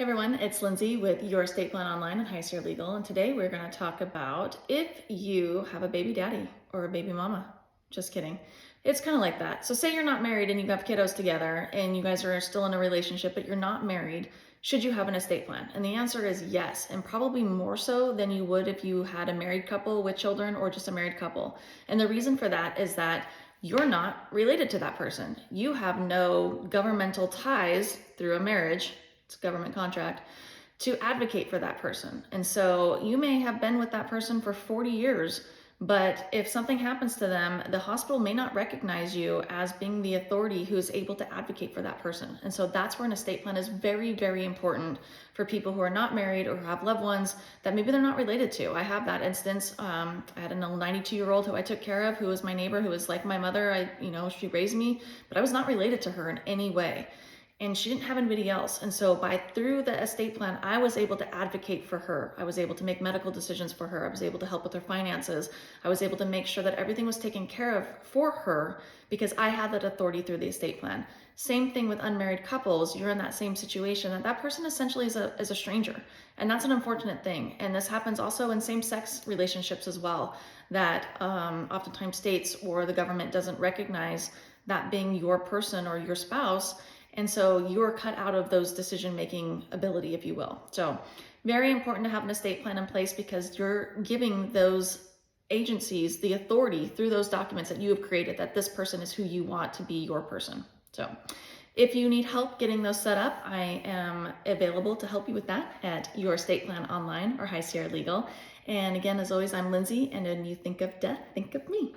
Hey everyone, it's Lindsay with Your Estate Plan Online and High Sierra Legal, and today we're going to talk about if you have a baby daddy or a baby mama. Just kidding. It's kind of like that. So say you're not married and you have kiddos together and you guys are still in a relationship, but you're not married. Should you have an estate plan? And the answer is yes, and probably more so than you would if you had a married couple with children or just a married couple. And the reason for that is that you're not related to that person. You have no governmental ties through a marriage, it's a government contract, to advocate for that person. And so you may have been with that person for 40 years, but if something happens to them, the hospital may not recognize you as being the authority who is able to advocate for that person. And so that's where an estate plan is very, very important for people who are not married or who have loved ones that maybe they're not related to. I have that instance. I had an 92-year-old who I took care of, who was my neighbor, who was like my mother. She raised me, but I was not related to her in any way. And she didn't have anybody else. And so through the estate plan, I was able to advocate for her. I was able to make medical decisions for her. I was able to help with her finances. I was able to make sure that everything was taken care of for her because I had that authority through the estate plan. Same thing with unmarried couples. You're in that same situation, that person essentially is a stranger. And that's an unfortunate thing. And this happens also in same-sex relationships as well, that oftentimes states or the government doesn't recognize that being your person or your spouse. And so you're cut out of those decision-making ability, if you will. So very important to have an estate plan in place because you're giving those agencies the authority through those documents that you have created that this person is who you want to be your person. So if you need help getting those set up, I am available to help you with that at Your Estate Plan Online or High Sierra Legal. And again, as always, I'm Lindsay, and when you think of death, think of me.